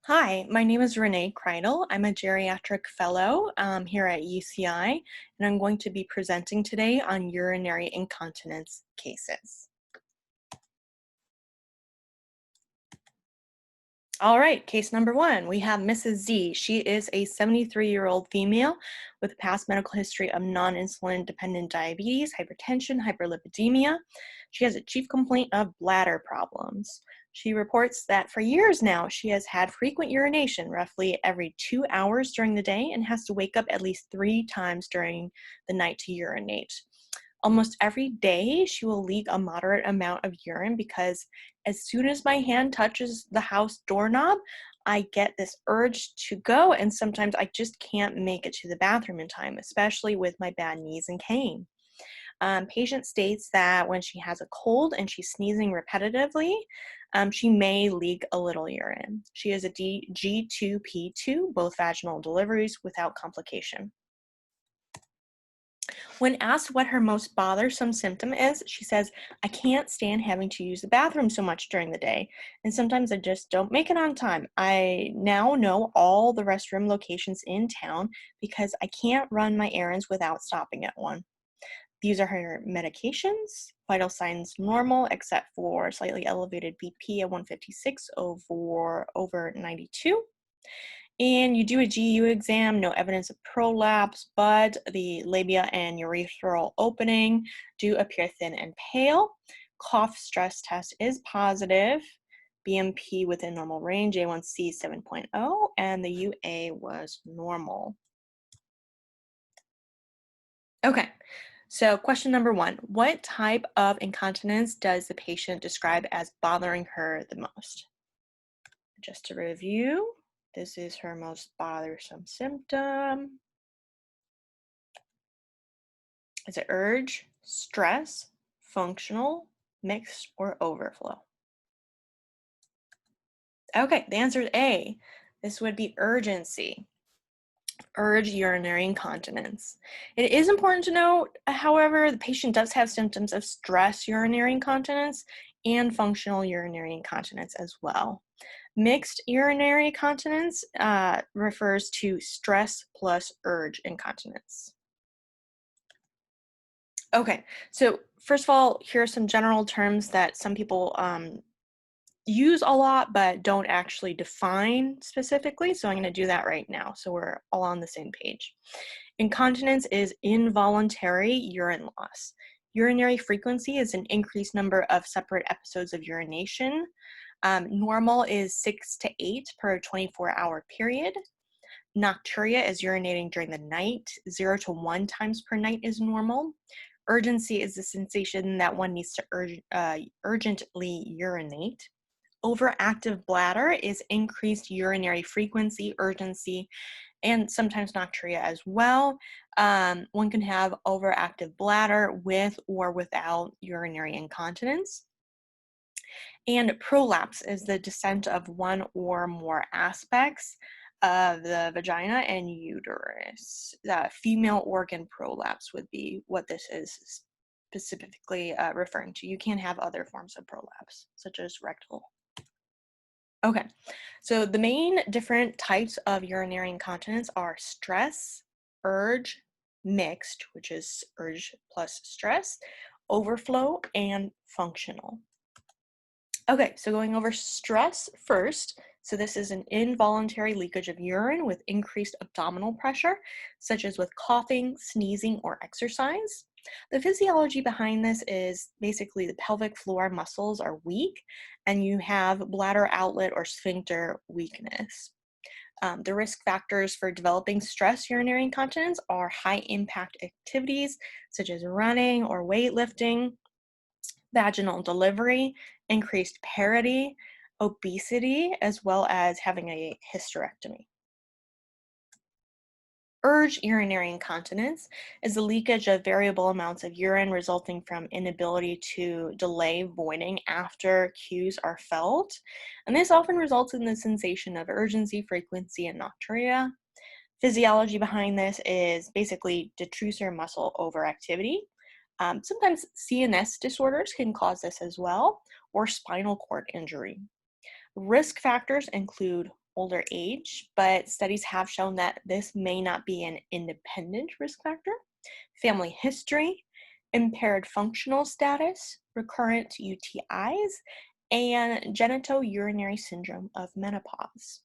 Hi, my name is Renee Kreidl. I'm a geriatric fellow here at UCI, and I'm going to be presenting today on urinary incontinence cases. All right, case number one, we have Mrs. Z. She is a 73-year-old female with a past medical history of non-insulin dependent diabetes, hypertension, hyperlipidemia. She has a chief complaint of bladder problems. She reports that for years now, she has had frequent urination, roughly every 2 hours during the day, and has to wake up at least 3 times during the night to urinate. Almost every day, she will leak a moderate amount of urine because as soon as my hand touches the house doorknob, I get this urge to go, and sometimes I just can't make it to the bathroom in time, especially with my bad knees and cane. Patient states that when she has a cold and she's sneezing repetitively, she may leak a little urine. She is a G2P2, both vaginal deliveries without complication. When asked what her most bothersome symptom is, she says, I can't stand having to use the bathroom so much during the day, and sometimes I just don't make it on time. I now know all the restroom locations in town because I can't run my errands without stopping at one. These are her medications. Vital signs normal, except for slightly elevated BP at 156 over 92. And you do a GU exam, no evidence of prolapse, but the labia and urethral opening do appear thin and pale. Cough stress test is positive. BMP within normal range, A1C 7.0, and the UA was normal. Okay, so question number one, what type of incontinence does the patient describe as bothering her the most? Just to review, this is her most bothersome symptom. Is it urge, stress, functional, mixed, or overflow? Okay, the answer is A. This would be urgency. Urge urinary incontinence. It is important to note, however, the patient does have symptoms of stress urinary incontinence and functional urinary incontinence as well. Mixed urinary incontinence refers to stress plus urge incontinence. Okay, so first of all, here are some general terms that some people use a lot but don't actually define specifically. So I'm going to do that right now so we're all on the same page. Incontinence is involuntary urine loss. Urinary frequency is an increased number of separate episodes of urination. Normal is 6 to 8 per 24-hour period. Nocturia is urinating during the night. 0 to 1 times per night is normal. Urgency is the sensation that one needs to urgently urinate. Overactive bladder is increased urinary frequency, urgency, and sometimes nocturia as well. One can have overactive bladder with or without urinary incontinence. And prolapse is the descent of one or more aspects of the vagina and uterus. The female organ prolapse would be what this is specifically referring to. You can have other forms of prolapse, such as rectal. Okay, so the main different types of urinary incontinence are stress, urge, mixed, which is urge plus stress, overflow, and functional. Okay, so going over stress first. So this is an involuntary leakage of urine with increased abdominal pressure, such as with coughing, sneezing, or exercise. The physiology behind this is basically the pelvic floor muscles are weak and you have bladder outlet or sphincter weakness. The risk factors for developing stress urinary incontinence are high impact activities such as running or weightlifting, vaginal delivery, increased parity, obesity, as well as having a hysterectomy. Urge urinary incontinence is the leakage of variable amounts of urine resulting from inability to delay voiding after cues are felt. And this often results in the sensation of urgency, frequency, and nocturia. Physiology behind this is basically detrusor muscle overactivity. Sometimes CNS disorders can cause this as well, or spinal cord injury. Risk factors include older age, but studies have shown that this may not be an independent risk factor. Family history, impaired functional status, recurrent UTIs, and genitourinary syndrome of menopause.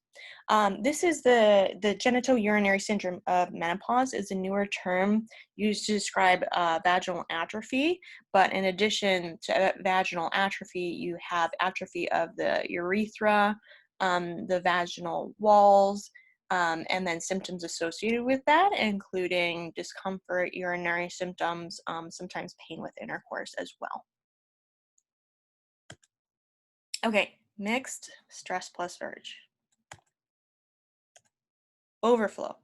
This is the genitourinary syndrome of menopause is a newer term used to describe vaginal atrophy, but in addition to vaginal atrophy, you have atrophy of the urethra, the vaginal walls, and then symptoms associated with that, including discomfort, urinary symptoms, sometimes pain with intercourse as well. Okay, mixed stress plus urge. Overflow.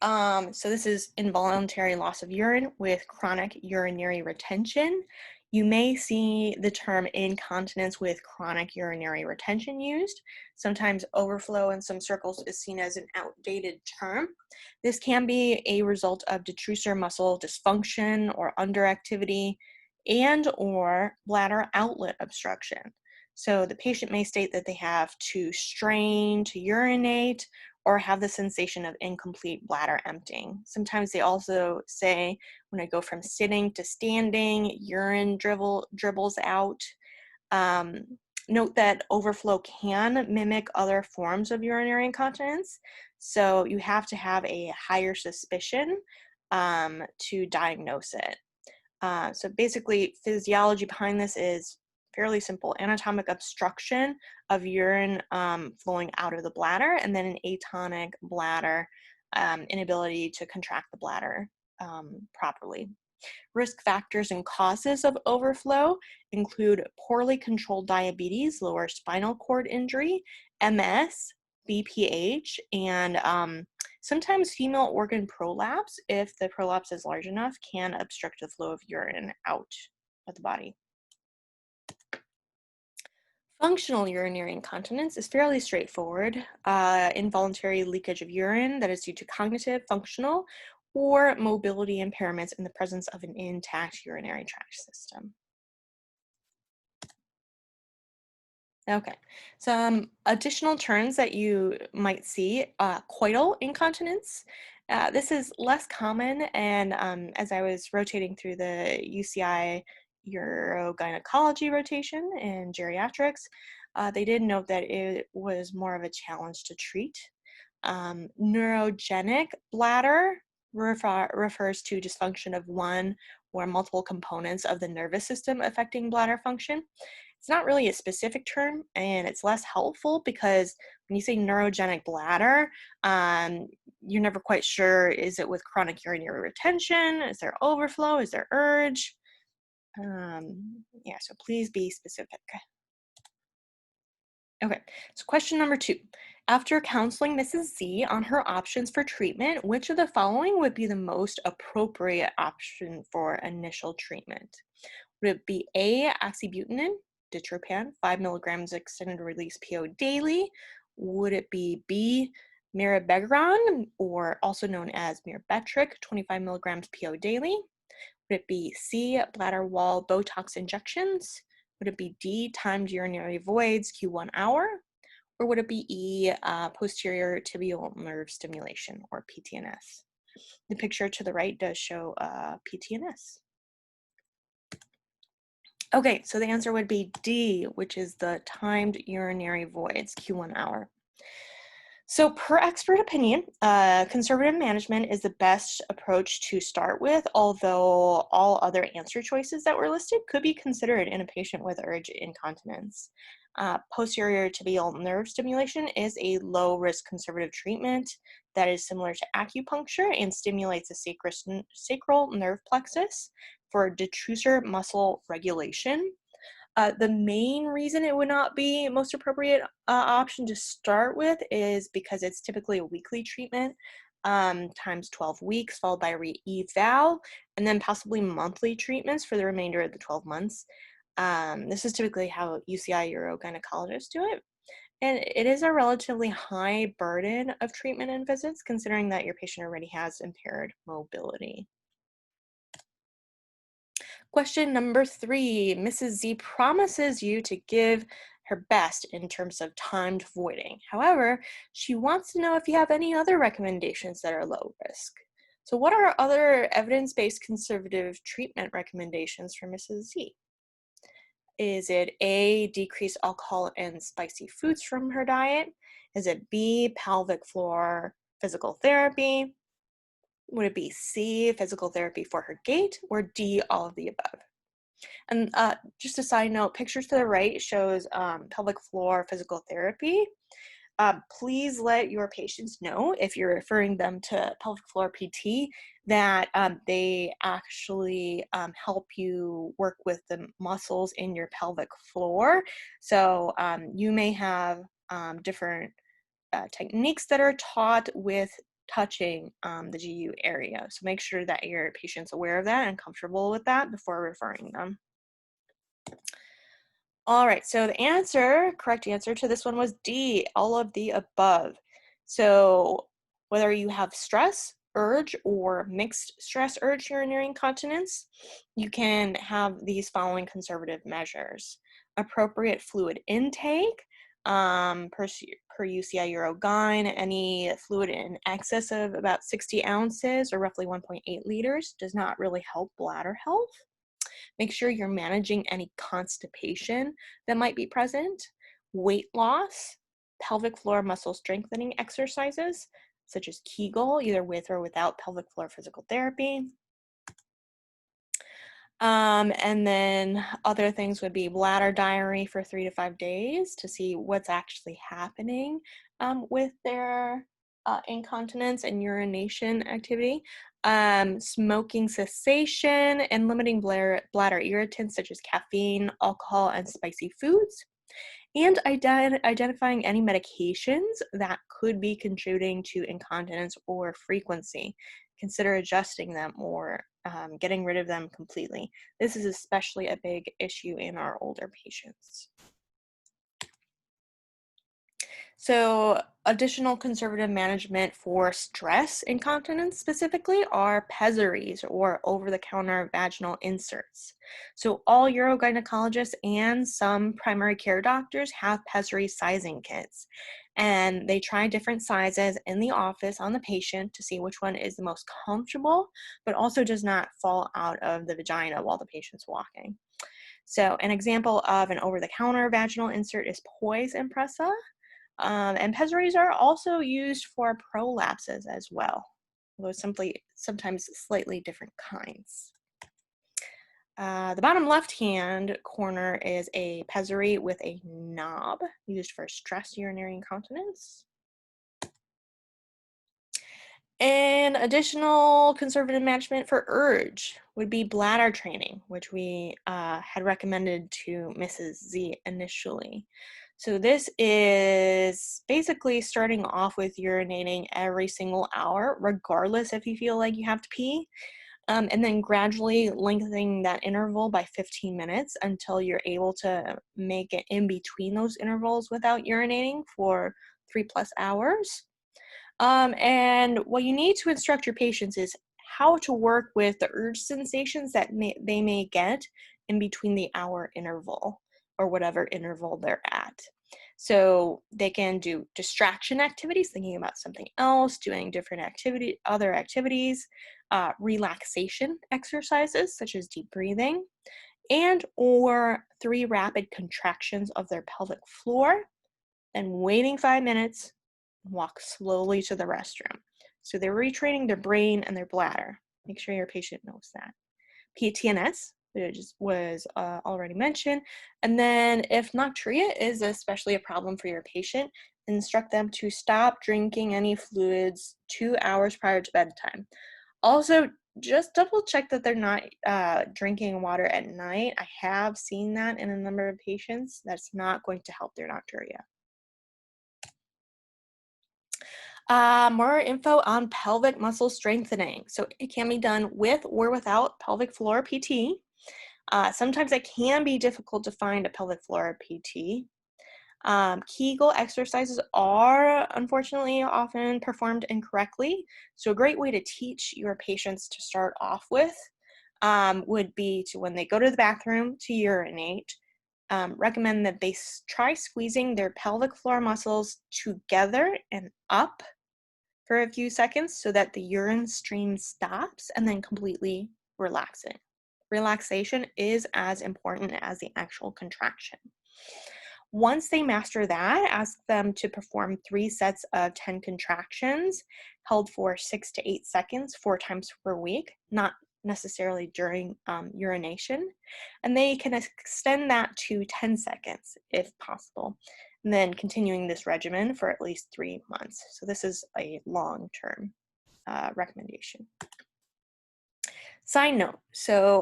So this is involuntary loss of urine with chronic urinary retention. You may see the term incontinence with chronic urinary retention used. Sometimes overflow in some circles is seen as an outdated term. This can be a result of detrusor muscle dysfunction or underactivity and or bladder outlet obstruction. So the patient may state that they have to strain to urinate or have the sensation of incomplete bladder emptying. Sometimes they also say, when I go from sitting to standing, urine dribbles out. Um, Note that overflow can mimic other forms of urinary incontinence, so you have to have a higher suspicion to diagnose it. So basically, physiology behind this is fairly simple: anatomic obstruction of urine flowing out of the bladder, and then an atonic bladder, inability to contract the bladder properly. Risk factors and causes of overflow include poorly controlled diabetes, lower spinal cord injury, MS, BPH, and sometimes female organ prolapse, if the prolapse is large enough, can obstruct the flow of urine out of the body. Functional urinary incontinence is fairly straightforward. Involuntary leakage of urine that is due to cognitive, functional, or mobility impairments in the presence of an intact urinary tract system. Okay, some additional terms that you might see: coital incontinence. This is less common, and as I was rotating through the UCI urogynecology rotation in geriatrics, they did note that it was more of a challenge to treat. Neurogenic bladder refers to dysfunction of one or multiple components of the nervous system affecting bladder function. It's not really a specific term, and it's less helpful because when you say neurogenic bladder, you're never quite sure, is it with chronic urinary retention? Is there overflow? Is there urge? Yeah, so please be specific. Okay, so question number 2. After counseling Mrs. Z on her options for treatment, which of the following would be the most appropriate option for initial treatment? Would it be A, oxybutynin, ditropan, 5 milligrams extended release PO daily? Would it be B, mirabegron, or also known as mirabetrip, 25 milligrams PO daily? Would it be C, bladder wall Botox injections? Would it be D, timed urinary voids, Q1 hour? Or would it be E, posterior tibial nerve stimulation, or PTNS? The picture to the right does show PTNS. Okay, so the answer would be D, which is the timed urinary voids, Q1 hour. So per expert opinion, conservative management is the best approach to start with, although all other answer choices that were listed could be considered in a patient with urge incontinence. Posterior tibial nerve stimulation is a low-risk conservative treatment that is similar to acupuncture and stimulates the sacral nerve plexus for detrusor muscle regulation. The main reason it would not be most appropriate option to start with is because it's typically a weekly treatment, times 12 weeks, followed by re-eval, and then possibly monthly treatments for the remainder of the 12 months. This is typically how UCI urogynecologists do it. And it is a relatively high burden of treatment and visits, considering that your patient already has impaired mobility. Question number 3. Mrs. Z promises you to give her best in terms of timed voiding. However, she wants to know if you have any other recommendations that are low risk. So what are other evidence-based conservative treatment recommendations for Mrs. Z? Is it A, decrease alcohol and spicy foods from her diet? Is it B, pelvic floor physical therapy? Would it be C, physical therapy for her gait? Or D, all of the above? And just a side note, pictures to the right shows pelvic floor physical therapy. Please let your patients know, if you're referring them to pelvic floor PT, that they actually help you work with the muscles in your pelvic floor. So you may have different techniques that are taught with touching the GU area. So make sure that your patient's aware of that and comfortable with that before referring them. All right, so the correct answer to this one was D, all of the above. So whether you have stress, urge, or mixed stress urge urinary incontinence, you can have these following conservative measures. Appropriate fluid intake, per UCI Eurogyne, any fluid in excess of about 60 ounces or roughly 1.8 liters does not really help bladder health. Make sure you're managing any constipation that might be present, weight loss, pelvic floor muscle strengthening exercises, such as Kegel, either with or without pelvic floor physical therapy. And then other things would be bladder diary for 3 to 5 days to see what's actually happening with their incontinence and urination activity. Smoking cessation and limiting bladder irritants such as caffeine, alcohol, and spicy foods. And identifying any medications that could be contributing to incontinence or frequency. Consider adjusting them or getting rid of them completely. This is especially a big issue in our older patients. So additional conservative management for stress incontinence specifically are pessaries or over-the-counter vaginal inserts. So all urogynecologists and some primary care doctors have pessary sizing kits, and they try different sizes in the office on the patient to see which one is the most comfortable, but also does not fall out of the vagina while the patient's walking. So an example of an over-the-counter vaginal insert is Poise Impressa. And pessaries are also used for prolapses as well, although sometimes slightly different kinds. The bottom left-hand corner is a pessary with a knob used for stress urinary incontinence. And additional conservative management for urge would be bladder training, which we had recommended to Mrs. Z initially. So this is basically starting off with urinating every single hour, regardless if you feel like you have to pee, and then gradually lengthening that interval by 15 minutes until you're able to make it in between those intervals without urinating for 3+ hours. And what you need to instruct your patients is how to work with the urge sensations that they may get in between the hour interval or whatever interval they're at. So they can do distraction activities, thinking about something else, doing different other activities, relaxation exercises such as deep breathing, and or 3 rapid contractions of their pelvic floor, then waiting 5 minutes, walk slowly to the restroom. So they're retraining their brain and their bladder. Make sure your patient knows that. PTNS, which was already mentioned. And then if nocturia is especially a problem for your patient, instruct them to stop drinking any fluids 2 hours prior to bedtime. Also, just double check that they're not drinking water at night. I have seen that in a number of patients. That's not going to help their nocturia. More info on pelvic muscle strengthening. So it can be done with or without pelvic floor PT. Sometimes it can be difficult to find a pelvic floor PT. Kegel exercises are unfortunately often performed incorrectly. So a great way to teach your patients to start off with would be to, when they go to the bathroom to urinate, recommend that they try squeezing their pelvic floor muscles together and up for a few seconds so that the urine stream stops and then completely relaxing. Relaxation is as important as the actual contraction. Once they master that, ask them to perform 3 sets of 10 contractions held for 6 to 8 seconds 4 times per week, not necessarily during urination. And they can extend that to 10 seconds if possible, and then continuing this regimen for at least 3 months. So this is a long-term recommendation. Side note, so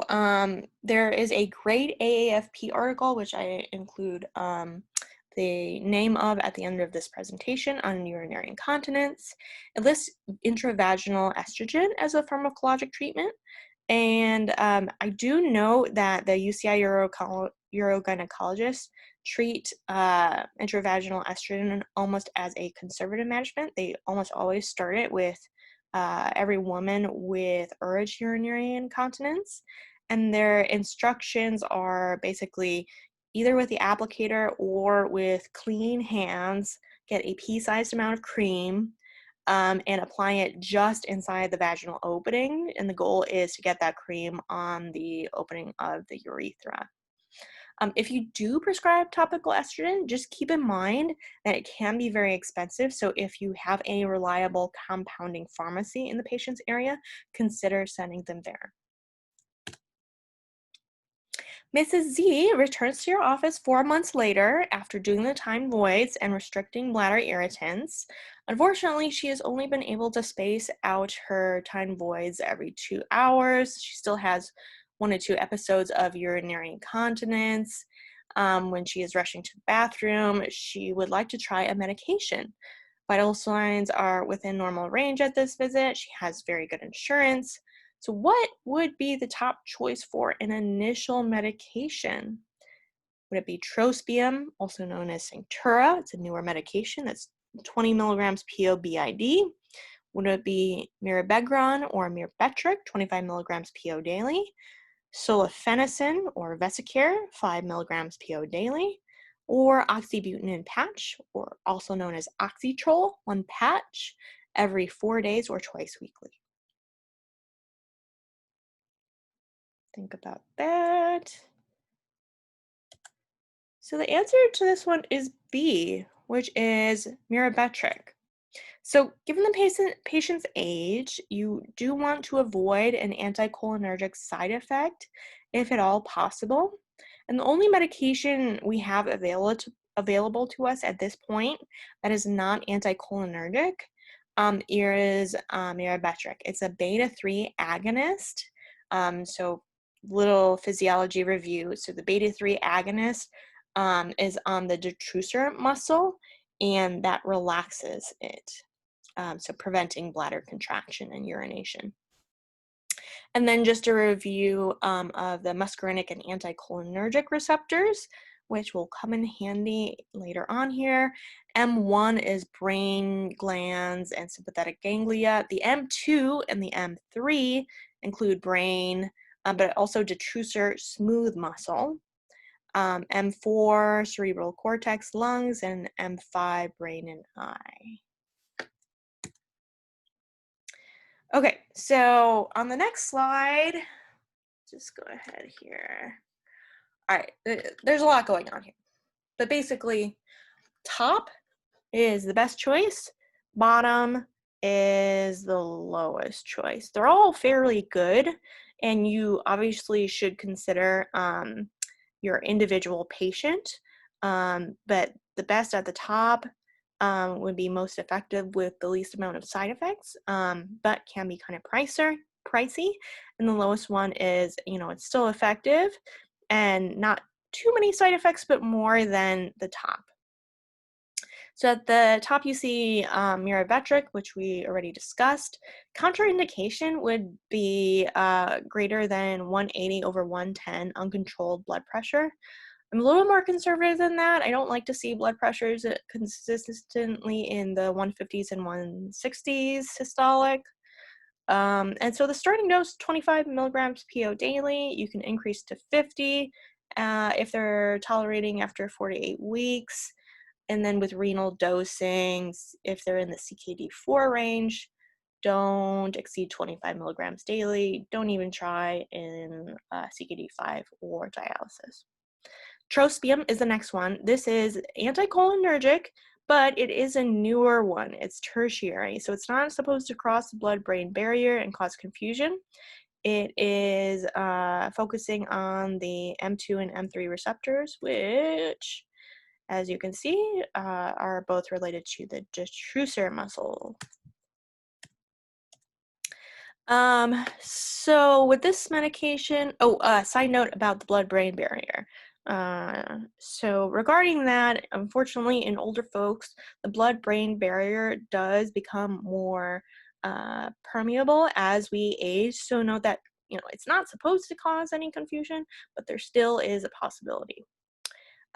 there is a great AAFP article, which I include the name of at the end of this presentation on urinary incontinence. It lists intravaginal estrogen as a pharmacologic treatment. And I do know that the UCI urogynecologists treat intravaginal estrogen almost as a conservative management. They almost always start it with every woman with urge urinary incontinence, and their instructions are basically either with the applicator or with clean hands, get a pea-sized amount of cream and apply it just inside the vaginal opening, and the goal is to get that cream on the opening of the urethra. If you do prescribe topical estrogen, just keep in mind that it can be very expensive. So if you have a reliable compounding pharmacy in the patient's area, consider sending them there. Mrs. Z returns to your office 4 months later after doing the timed voids and restricting bladder irritants. Unfortunately, she has only been able to space out her timed voids every 2 hours. She still has 1 to 2 episodes of urinary incontinence. When she is rushing to the bathroom, she would like to try a medication. Vital signs are within normal range at this visit. She has very good insurance. So what would be the top choice for an initial medication? Would it be trospium, also known as Sanctura? It's a newer medication that's 20 milligrams PO BID. Would it be mirabegron or Myrbetriq, 25 milligrams PO daily? Sulfenacin or Vesicare, 5 milligrams PO daily? Or oxybutynin patch, or also known as Oxytrol, 1 patch every 4 days or twice weekly. Think about that. So the answer to this one is B, which is Myrbetriq. So given the patient's age, you do want to avoid an anticholinergic side effect if at all possible. And the only medication we have available to us at this point that is not anticholinergic is Myrbetriq. It's a beta-3 agonist. So little physiology review. So the beta-3 agonist is on the detrusor muscle, and that relaxes it. So preventing bladder contraction and urination. And then just a review of the muscarinic and anticholinergic receptors, which will come in handy later on here. M1 is brain glands and sympathetic ganglia. The M2 and the M3 include brain, but also detrusor smooth muscle. M4, cerebral cortex, lungs, and M5, brain and eye. Okay, so on the next slide, just go ahead here. All right, there's a lot going on here, but basically, top is the best choice, bottom is the lowest choice. They're all fairly good, and you obviously should consider your individual patient, but the best at the top would be most effective with the least amount of side effects, but can be kind of pricey. And the lowest one is, it's still effective and not too many side effects, but more than the top. So at the top you see Myrbetriq, which we already discussed. Contraindication would be greater than 180/110 uncontrolled blood pressure. I'm a little more conservative than that. I don't like to see blood pressures consistently in the 150s and 160s systolic. And so the starting dose, 25 milligrams PO daily. You can increase to 50 if they're tolerating after 4 to 8 weeks. And then with renal dosings, if they're in the CKD4 range, don't exceed 25 milligrams daily. Don't even try in CKD5 or dialysis. Trospium is the next one. This is anticholinergic, but it is a newer one. It's tertiary, so it's not supposed to cross the blood-brain barrier and cause confusion. It is focusing on the M2 and M3 receptors, which, as you can see, are both related to the detrusor muscle. So with this medication, side note about the blood-brain barrier. So regarding that, unfortunately, in older folks, the blood-brain barrier does become more permeable as we age. So note that, it's not supposed to cause any confusion, but there still is a possibility.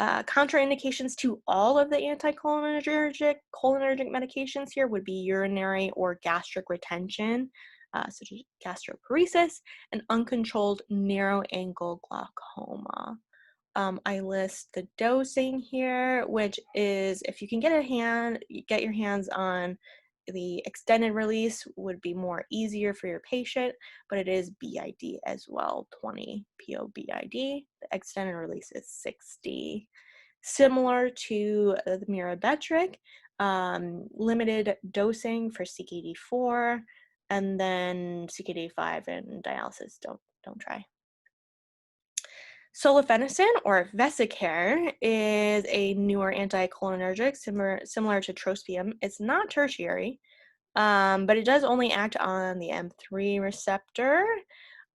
Contraindications to all of the anticholinergic cholinergic medications here would be urinary or gastric retention, such as gastroparesis, and uncontrolled narrow angle glaucoma. I list the dosing here, which is, if you can get your hands on the extended release, would be more easier for your patient, but it is BID as well, 20 PO/BID. The extended release is 60. Similar to the mirabetric, limited dosing for CKD4, and then CKD5 and dialysis, don't try. Solifenacin, or Vesicare, is a newer anticholinergic similar to trospium. It's not tertiary, but it does only act on the M3 receptor.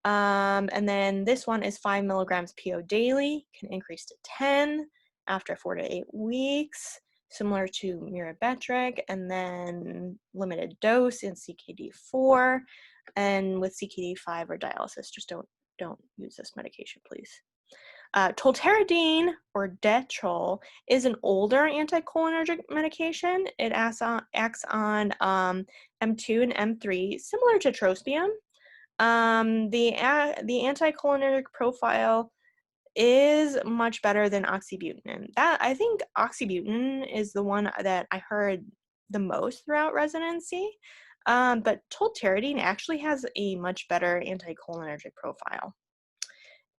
And then this one is 5 milligrams PO daily, can increase to 10 after 4 to 8 weeks, similar to mirabetric, and then limited dose in CKD4, and with CKD5 or dialysis, just don't use this medication, please. Tolterodine, or Detrol, is an older anticholinergic medication. It acts on M2 and M3, similar to trospium. The anticholinergic profile is much better than oxybutynin. I think oxybutynin is the one that I heard the most throughout residency, but tolterodine actually has a much better anticholinergic profile.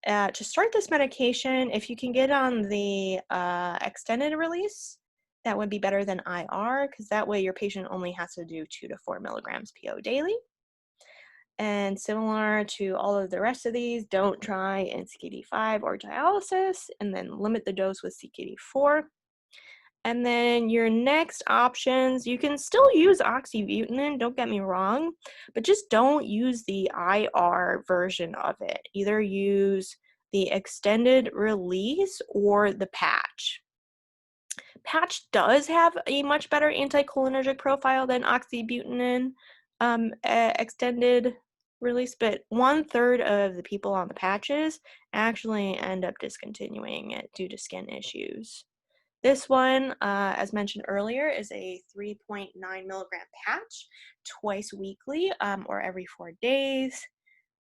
To start this medication, if you can get on the extended release, that would be better than IR, because that way your patient only has to do 2 to 4 milligrams PO daily. And similar to all of the rest of these, don't try in CKD5 or dialysis, and then limit the dose with CKD4. And then your next options, you can still use oxybutynin, don't get me wrong, but just don't use the IR version of it. Either use the extended release or the patch. Patch does have a much better anticholinergic profile than oxybutynin extended release, but 1/3 of the people on the patches actually end up discontinuing it due to skin issues. This one, as mentioned earlier, is a 3.9 milligram patch twice weekly, or every 4 days.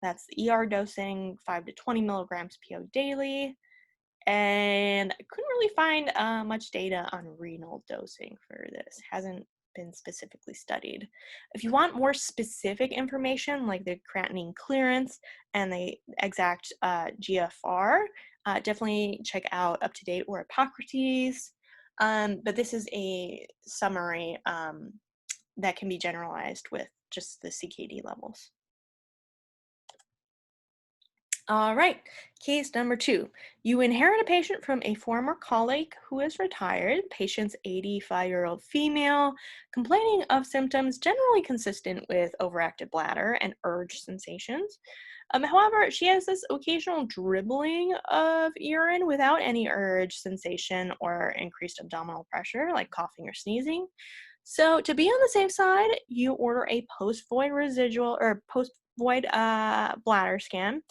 That's the ER dosing, 5 to 20 milligrams PO daily. And I couldn't really find much data on renal dosing for this. Hasn't been specifically studied. If you want more specific information, like the creatinine clearance and the exact GFR, definitely check out UpToDate or Hippocrates. But this is a summary that can be generalized with just the CKD levels. All right, case number 2. You inherit a patient from a former colleague who is retired. Patient's 85-year-old female, complaining of symptoms generally consistent with overactive bladder and urge sensations. However, she has this occasional dribbling of urine without any urge sensation or increased abdominal pressure, like coughing or sneezing. So to be on the safe side, you order a post-void residual or post-void bladder scan.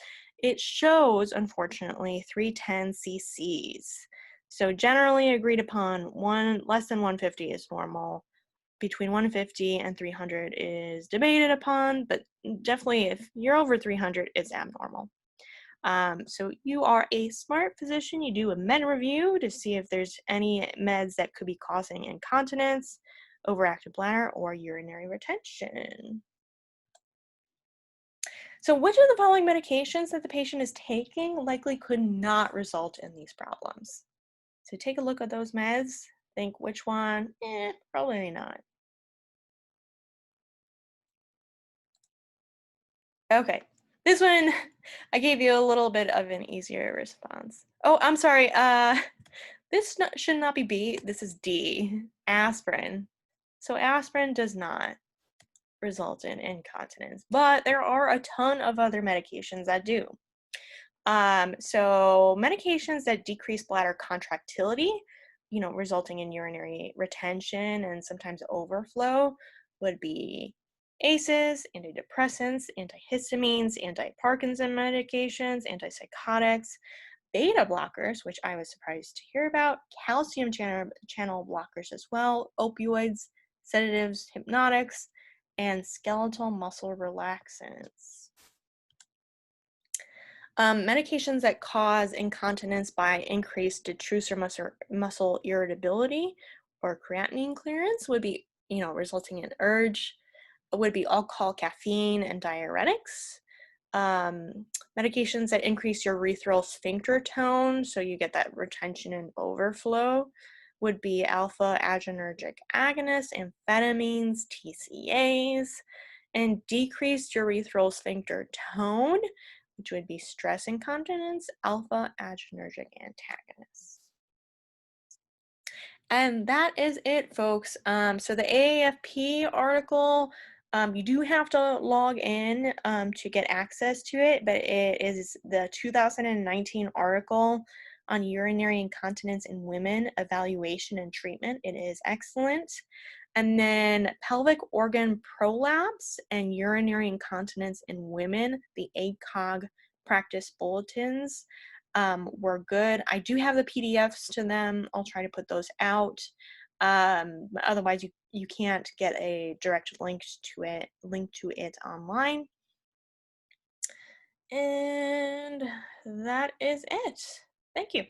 It shows, unfortunately, 310 cc's. So generally agreed upon, less than 150 is normal. Between 150 and 300 is debated upon, but definitely if you're over 300, it's abnormal. So you are a smart physician. You do a med review to see if there's any meds that could be causing incontinence, overactive bladder, or urinary retention. So which of the following medications that the patient is taking likely could not result in these problems? So take a look at those meds, think which one, probably not. Okay, this one, I gave you a little bit of an easier response. Oh, I'm sorry, should not be B, this is D, aspirin. So aspirin does not result in incontinence, but there are a ton of other medications that do. So medications that decrease bladder contractility, resulting in urinary retention and sometimes overflow would be ACEs, antidepressants, antihistamines, anti-Parkinson medications, antipsychotics, beta blockers, which I was surprised to hear about, calcium channel blockers as well, opioids, sedatives, hypnotics, and skeletal muscle relaxants. Medications that cause incontinence by increased detrusor muscle irritability or creatinine clearance would be, resulting in urge, would be alcohol, caffeine, and diuretics. Medications that increase your urethral sphincter tone, so you get that retention and overflow, would be alpha adrenergic agonists, amphetamines, TCAs, and decreased urethral sphincter tone, which would be stress incontinence, alpha adrenergic antagonists. And that is it, folks. So the AAFP article, you do have to log in to get access to it, but it is the 2019 article on urinary incontinence in women, evaluation and treatment. It is excellent. And then pelvic organ prolapse and urinary incontinence in women, the ACOG practice bulletins were good. I do have the PDFs to them. I'll try to put those out. Otherwise, you can't get a direct link to it online. And that is it. Thank you.